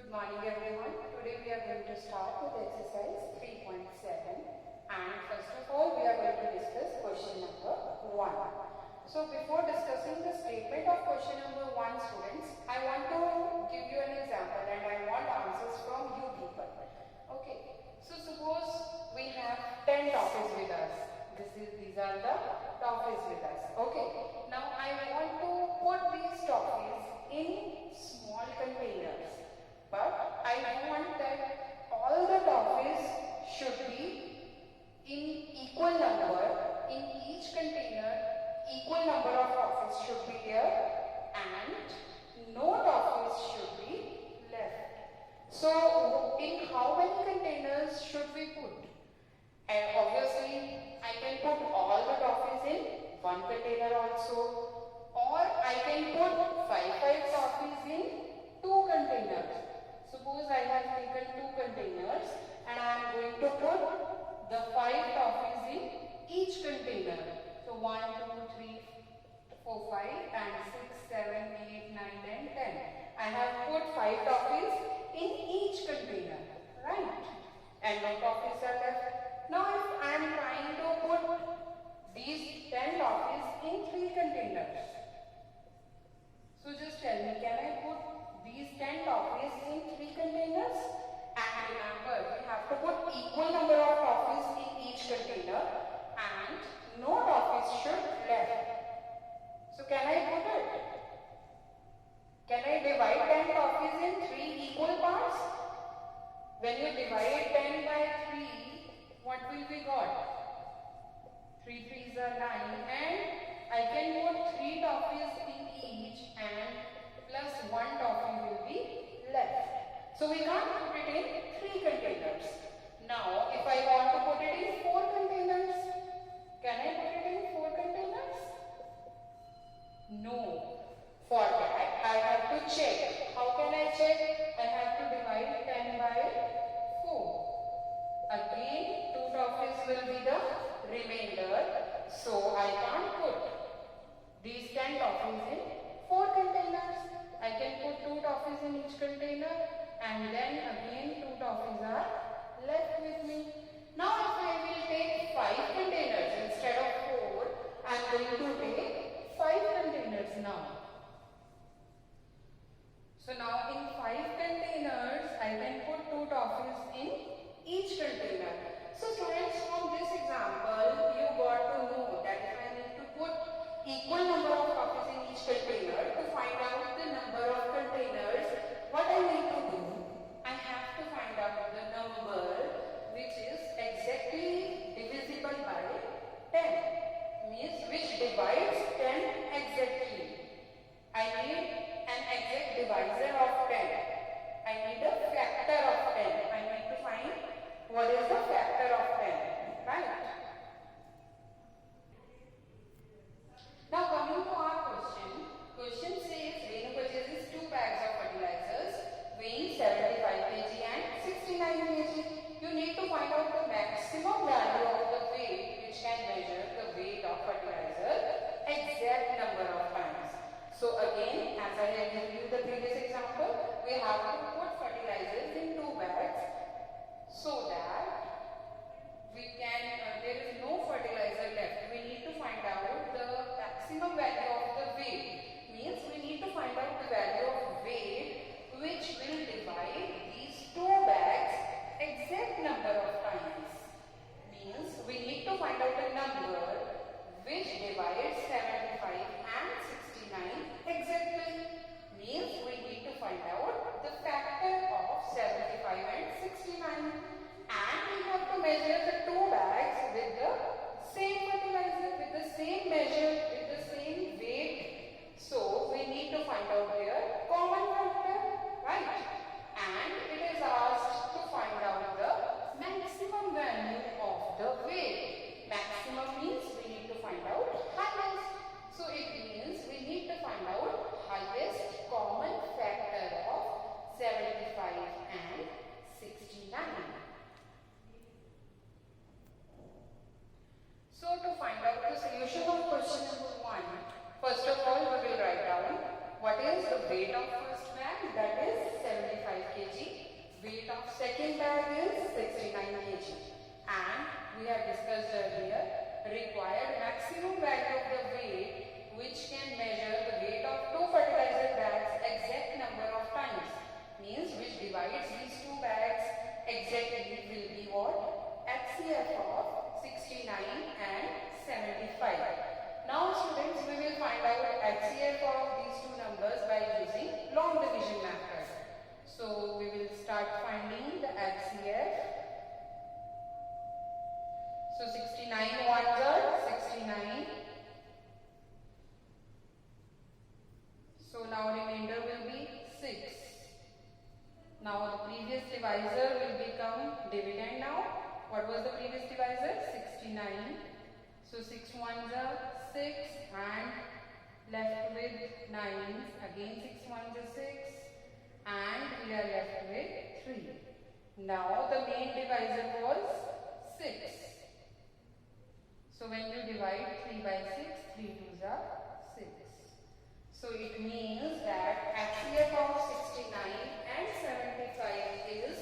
Good morning everyone. Today we are going to start with exercise 3.7 and first of all we are going to discuss question number 1. So before discussing the statement of question number 1 students, I want to give you an example and I want answers from you people. Okay. So suppose we have 10 topics with us. These are the topics with us. Okay. Now I want to put these topics in small containers. But I want that all the toffees should be in equal number. In each container, equal number of toffees should be there and no toffees should be left. So, in how many containers should we put? And obviously, I can put all the toffees in one container also, or I can put 5 toffees in 2 containers. Suppose I have taken 2 containers and I am going to put the 5 toffees in each container. So 1, 2, 3, 4, 5 and 6, 7, 8, 9 and 10. I have put 5 toffees in each container, right? And no toffees are left. Now if I am trying to put these 10 toffees in 3 containers. So just tell me, can I put these 10 toffees in 3 containers? And remember, we have to put equal number of toffees in each container and no toffees should left. So can I put it? Can I divide 10 toffees in 3 equal parts? When you divide 10 by 3, what will we got? 3 3s are 9 and I can put 3 toffees in each and plus 1 toffee will be left. So we can't put it in 3 containers. Now if I want to put it in 4 containers, can I put it in 4 containers? No. For that I have to check. How can I check? I have to divide 10 by 4. Again 2 toffees will be the remainder. So I can't put these 10 toffees in 4 containers. I can put 2 toffees in each container and then again 2 toffees are left with me. Now if I will take 5 containers instead of 4, I am going to take 5 containers now. So now in 5 containers I can put 2 toffees in each container. So students, from this example you got to know that if I need to put equal number of toffees in each container, to find out the number of containers, what I need to do? I have to find out the number which is exactly divisible by 10. Means which divides 10 exactly. I need an exact divisor of 10. I need a factor of 10. I need to find what is the factor of 10. Right? Now coming to our question. Question says Renu purchases 2 bags of fertilizers weighing 75 kg and 69 kg. You need to find out the maximum value of the weight which can measure the weight of fertilizer exact number of times. So again, as I have given you the previous example, divisor will become dividend now. What was the previous divisor? 69. So 6 ones are 6 and left with 9s. Again 6 ones are 6 and we are left with 3. Now the main divisor was 6. So when you divide 3 by 6, 3 2s are 6. So it means that HCF of 69 and 75 is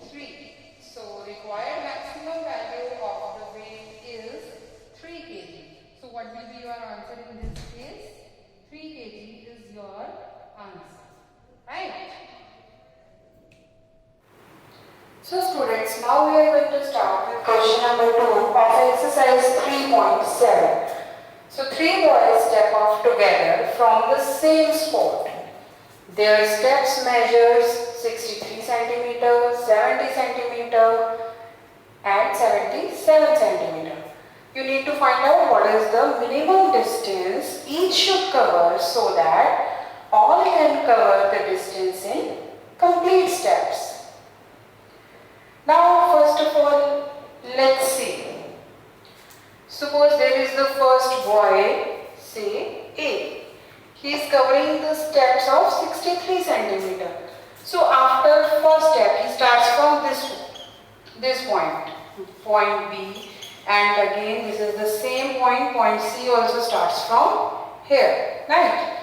3. So required maximum value of the weight is 3 kg. So what will be your answer in this case? 3 kg is your answer. Right? So students, now we are going to start with question number 2 of exercise 3.7. So 3 boys step off together from the same spot. Their steps measures 63 centimeter, 70 centimeter and 77 centimeter. You need to find out what is the minimum distance each should cover so that all can cover the distance in complete steps. Now first of all, let's see. Suppose there is the first boy, say A. He is covering the steps of 63 centimeter. So after first step, he starts from this point B, and again this is the same point C also starts from here, right?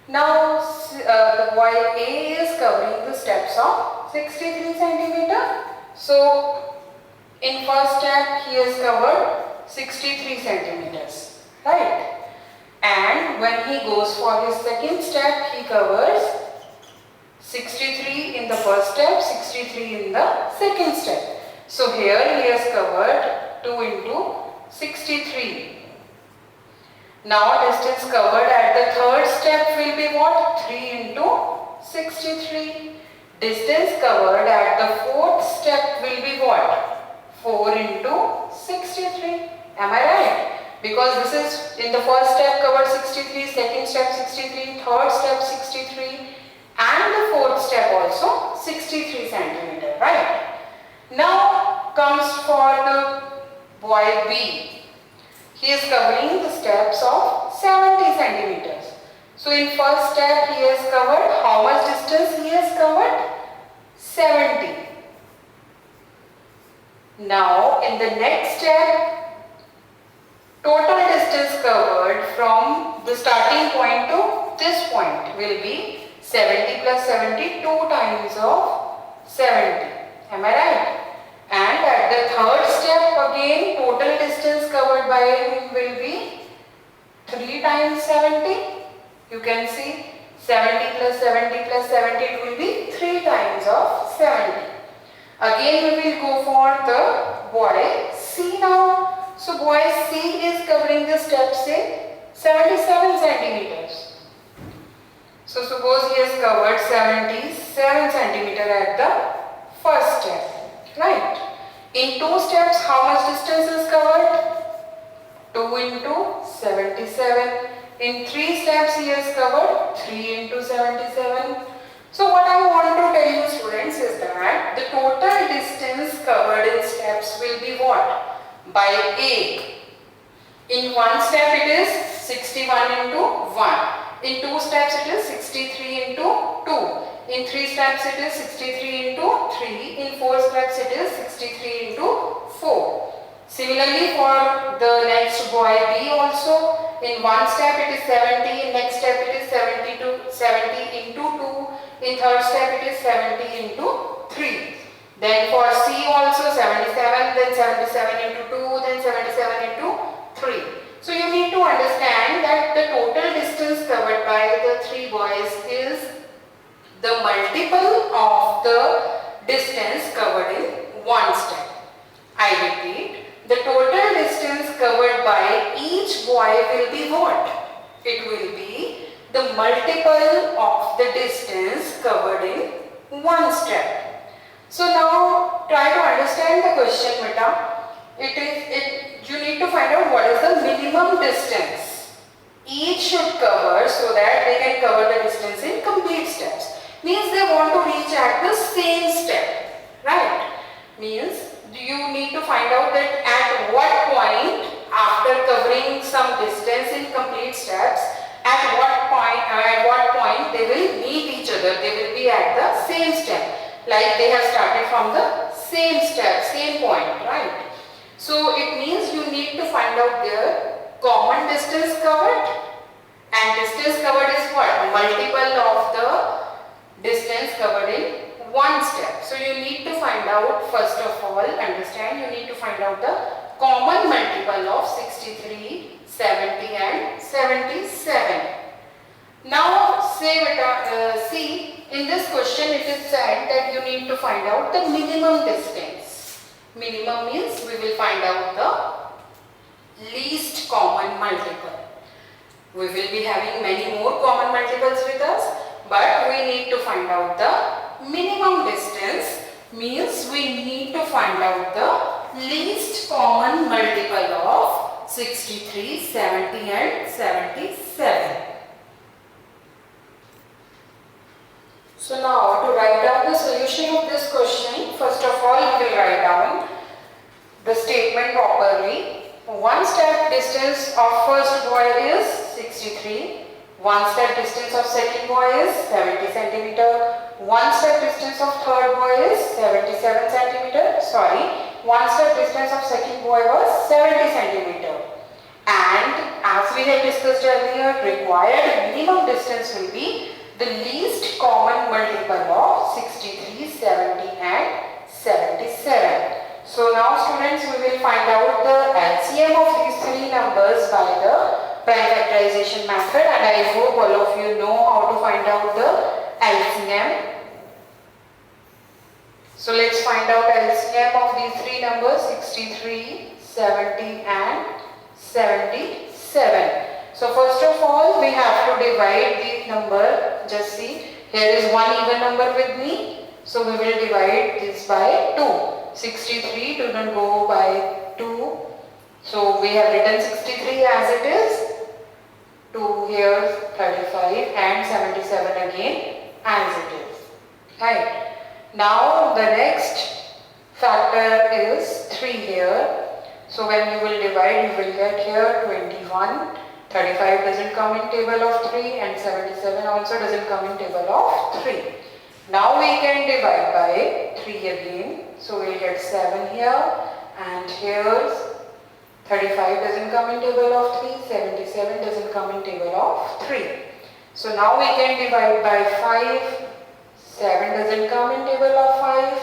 Now the boy A is covering the steps of 63 centimeter. So in first step he has covered 63 centimeters, right? And when he goes for his second step, he covers 63 in the first step, 63 in the second step. So here he has covered 2 into 63. Now distance covered at the third step will be what? 3 into 63. Distance covered at the fourth step will be what? 4 into 63. Am I right? Because this is in the first step covered 63, second step 63, third step 63 and the fourth step also 63 centimeter, right? Now comes for the boy B. He is covering the steps of 70 centimeters. So in first step he has covered, how much distance he has covered? 70. Now in the next step, total distance covered from the starting point to this point will be 70 plus 70, 2 times of 70. Am I right? And at the third step again, total distance covered by him will be 3 times 70. You can see 70 plus 70 plus 70, it will be 3 times of 70. Again we will go for the boy C now. So boy C is covering the steps in 77 centimeters. So suppose he has covered 77 centimeter at the first step, right? In 2 steps, how much distance is covered? 2 into 77. In 3 steps he has covered 3 into 77. So what I want to tell you students is that the total distance covered in steps will be what? By A. In 1 step it is 61 into 1. In 2 steps it is 63 into 2. In 3 steps it is 63 into 3. In 4 steps it is 63 into 4. Similarly for the next boy B also, in 1 step it is 70, in next step it is 70 into 2, in third step it is 70 into 3. Then for C also 77, then 77 into 2, then 77 into 3. So you need to understand that the total distance covered by the 3 boys is the multiple of the distance covered in 1 step. I repeat, the total distance covered by each boy will be what? It will be the multiple of the distance covered in 1 step. So now try to understand the question, beta. You need to find out what is the minimum distance each should cover so that they can cover the distance in complete steps. Means they want to reach at the same step. means you need to find out that at what point, after covering some distance in complete steps, at what point they will meet each other. They will be at the same step, like they have started from the same step, same point, right? So it means you need to find out their common distance covered, and distance covered is what? Multiple of the distance covered in one step. So you need to find out, first of all, understand, you need to find out the common multiple of 63, 70 and 77. Now see, in this question it is said that you need to find out the minimum distance. Minimum means we will find out the least common multiple. We will be having many more common multiples with us, but we need to find out the minimum distance, means we need to find out the least common multiple of 63, 70 and 77. So now to write down the solution of this question, first of all we will write down the statement properly. One step distance of first boy is 63. One step distance of second boy is 70 centimeter. One step distance of third boy is 77 centimeter. One step distance of second boy was 70 centimeter. And as we had discussed earlier, required minimum distance will be the least common multiple of 63, 70 and 77. So now students, we will find out the LCM of these three numbers by the prime factorization method, and I hope all of you know how to find out the LCM. So let's find out LCM of these three numbers, 63, 70 and 77. So first of all, we have to divide the number. Just see, here is one even number with me. So we will divide this by 2. 63 do not go by 2. So we have written 63 as it is. 2 here, 35 and 77 again as it is. Right. Now the next factor is 3 here. So when you will divide, you will get here 21. 35 doesn't come in table of 3 and 77 also doesn't come in table of 3. Now we can divide by 3 again. So we'll get 7 here, and here's 35 doesn't come in table of 3, 77 doesn't come in table of 3. So now we can divide by 5, 7 doesn't come in table of 5,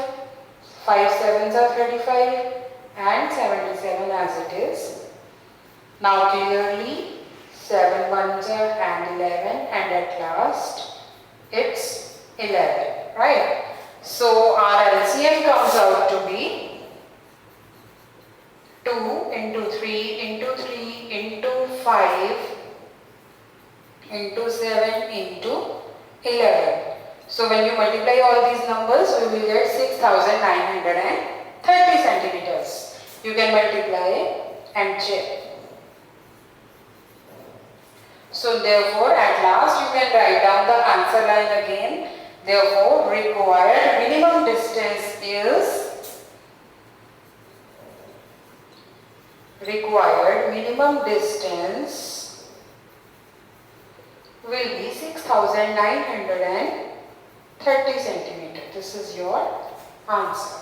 5 sevens are 35 and 77 as it is. Now clearly 7 ones are and 11, and at last it's 11, right? So our LCM comes out to be 2 into 3 into 3 into 5 into 7 into 11. So when you multiply all these numbers, we will get 6,930 centimeters. You can multiply and check. So therefore, at last you can write down the answer line again. Therefore, required minimum distance is will be 6,930 centimeters. This is your answer.